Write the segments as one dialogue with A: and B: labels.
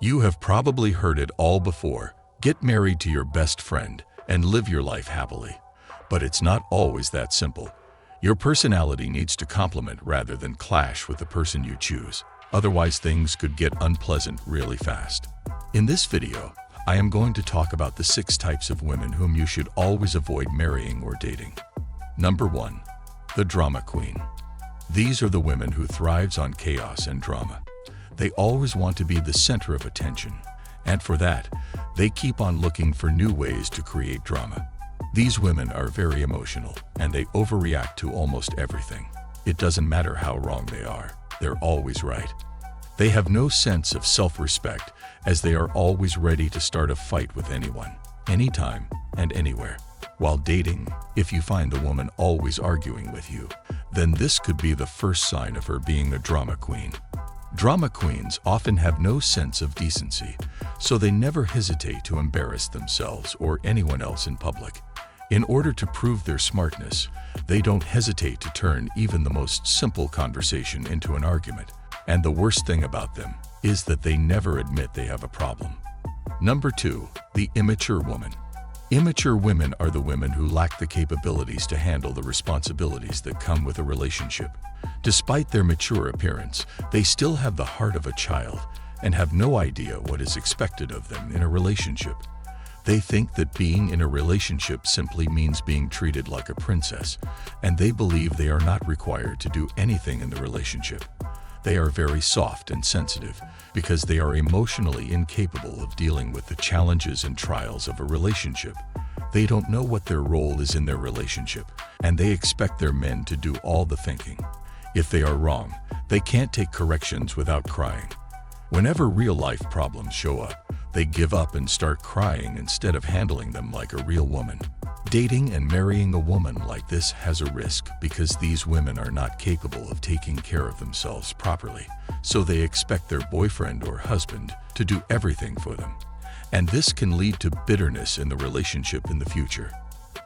A: You have probably heard it all before. Get married to your best friend and live your life happily. But it's not always that simple. Your personality needs to complement rather than clash with the person you choose. Otherwise, things could get unpleasant really fast. In this video, I am going to talk about the 6 types of women whom you should always avoid marrying or dating. Number 1. The drama queen. These are the women who thrives on chaos and drama. They always want to be the center of attention, and for that, they keep on looking for new ways to create drama. These women are very emotional, and they overreact to almost everything. It doesn't matter how wrong they are, they're always right. They have no sense of self-respect, as they are always ready to start a fight with anyone, anytime, and anywhere. While dating, if you find the woman always arguing with you, then this could be the first sign of her being a drama queen. Drama queens often have no sense of decency, so they never hesitate to embarrass themselves or anyone else in public. In order to prove their smartness, they don't hesitate to turn even the most simple conversation into an argument. And the worst thing about them is that they never admit they have a problem. Number 2. The immature woman. Immature women are the women who lack the capabilities to handle the responsibilities that come with a relationship. Despite their mature appearance, they still have the heart of a child and have no idea what is expected of them in a relationship. They think that being in a relationship simply means being treated like a princess, and they believe they are not required to do anything in the relationship. They are very soft and sensitive because they are emotionally incapable of dealing with the challenges and trials of a relationship. They don't know what their role is in their relationship, and they expect their men to do all the thinking. If they are wrong, they can't take corrections without crying. Whenever real-life problems show up, they give up and start crying instead of handling them like a real woman. Dating and marrying a woman like this has a risk because these women are not capable of taking care of themselves properly, so they expect their boyfriend or husband to do everything for them. And this can lead to bitterness in the relationship in the future.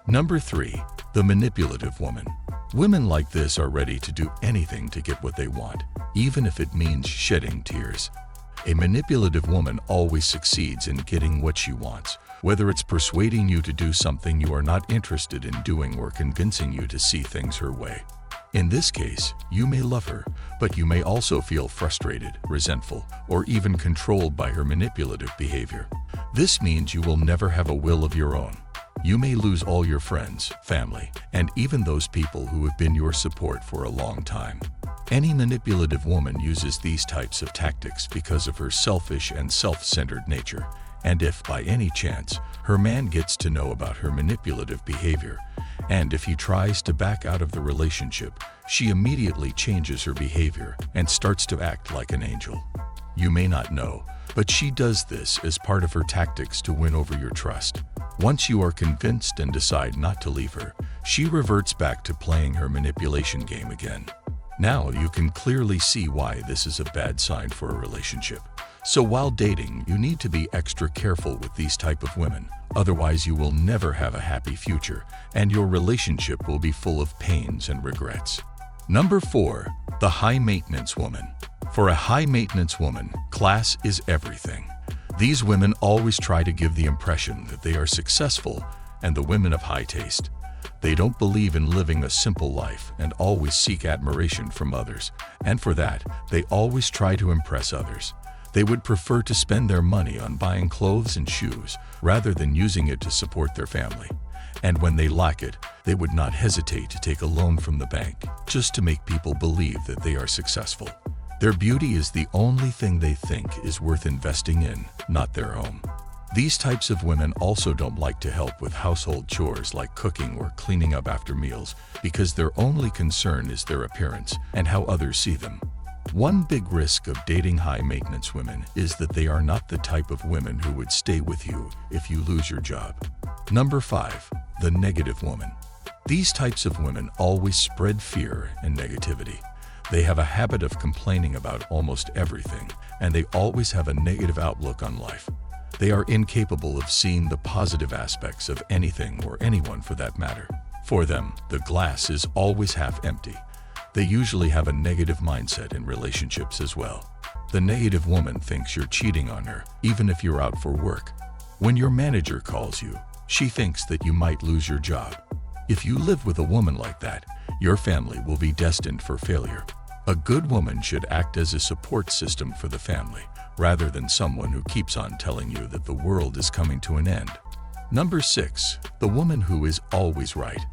A: Number 3. The manipulative woman. Women like this are ready to do anything to get what they want, even if it means shedding tears. A manipulative woman always succeeds in getting what she wants, whether it's persuading you to do something you are not interested in doing or convincing you to see things her way. In this case, you may love her, but you may also feel frustrated, resentful, or even controlled by her manipulative behavior. This means you will never have a will of your own. You may lose all your friends, family, and even those people who have been your support for a long time. Any manipulative woman uses these types of tactics because of her selfish and self-centered nature. And if, by any chance, her man gets to know about her manipulative behavior, and if he tries to back out of the relationship, she immediately changes her behavior and starts to act like an angel. You may not know, but she does this as part of her tactics to win over your trust. Once you are convinced and decide not to leave her, she reverts back to playing her manipulation game again. Now you can clearly see why this is a bad sign for a relationship. So while dating, you need to be extra careful with these type of women. Otherwise, you will never have a happy future, and your relationship will be full of pains and regrets. Number 4. The high-maintenance woman. For a high-maintenance woman, class is everything. These women always try to give the impression that they are successful and the women of high taste. They don't believe in living a simple life and always seek admiration from others, and for that, they always try to impress others. They would prefer to spend their money on buying clothes and shoes rather than using it to support their family. And when they lack it, they would not hesitate to take a loan from the bank just to make people believe that they are successful. Their beauty is the only thing they think is worth investing in, not their home. These types of women also don't like to help with household chores like cooking or cleaning up after meals because their only concern is their appearance and how others see them. One big risk of dating high-maintenance women is that they are not the type of women who would stay with you if you lose your job. Number 5. The negative woman. These types of women always spread fear and negativity. They have a habit of complaining about almost everything, and they always have a negative outlook on life. They are incapable of seeing the positive aspects of anything or anyone for that matter. For them, the glass is always half empty. They usually have a negative mindset in relationships as well. The negative woman thinks you're cheating on her, even if you're out for work. When your manager calls you, she thinks that you might lose your job. If you live with a woman like that, your family will be destined for failure. A good woman should act as a support system for the family, rather than someone who keeps on telling you that the world is coming to an end. Number 6. The woman who is always right.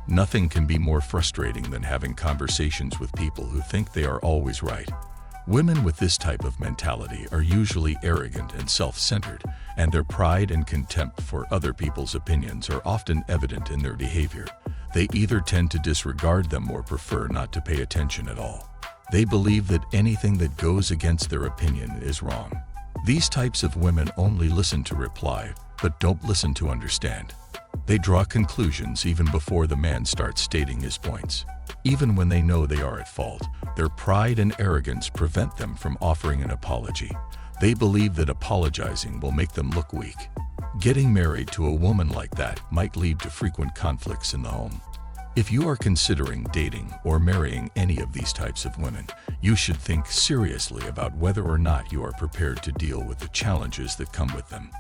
A: Nothing can be more frustrating than having conversations with people who think they are always right. Women with this type of mentality are usually arrogant and self-centered, and their pride and contempt for other people's opinions are often evident in their behavior. They either tend to disregard them or prefer not to pay attention at all. They believe that anything that goes against their opinion is wrong. These types of women only listen to reply, but don't listen to understand. They draw conclusions even before the man starts stating his points. Even when they know they are at fault, their pride and arrogance prevent them from offering an apology. They believe that apologizing will make them look weak. Getting married to a woman like that might lead to frequent conflicts in the home. If you are considering dating or marrying any of these types of women, you should think seriously about whether or not you are prepared to deal with the challenges that come with them.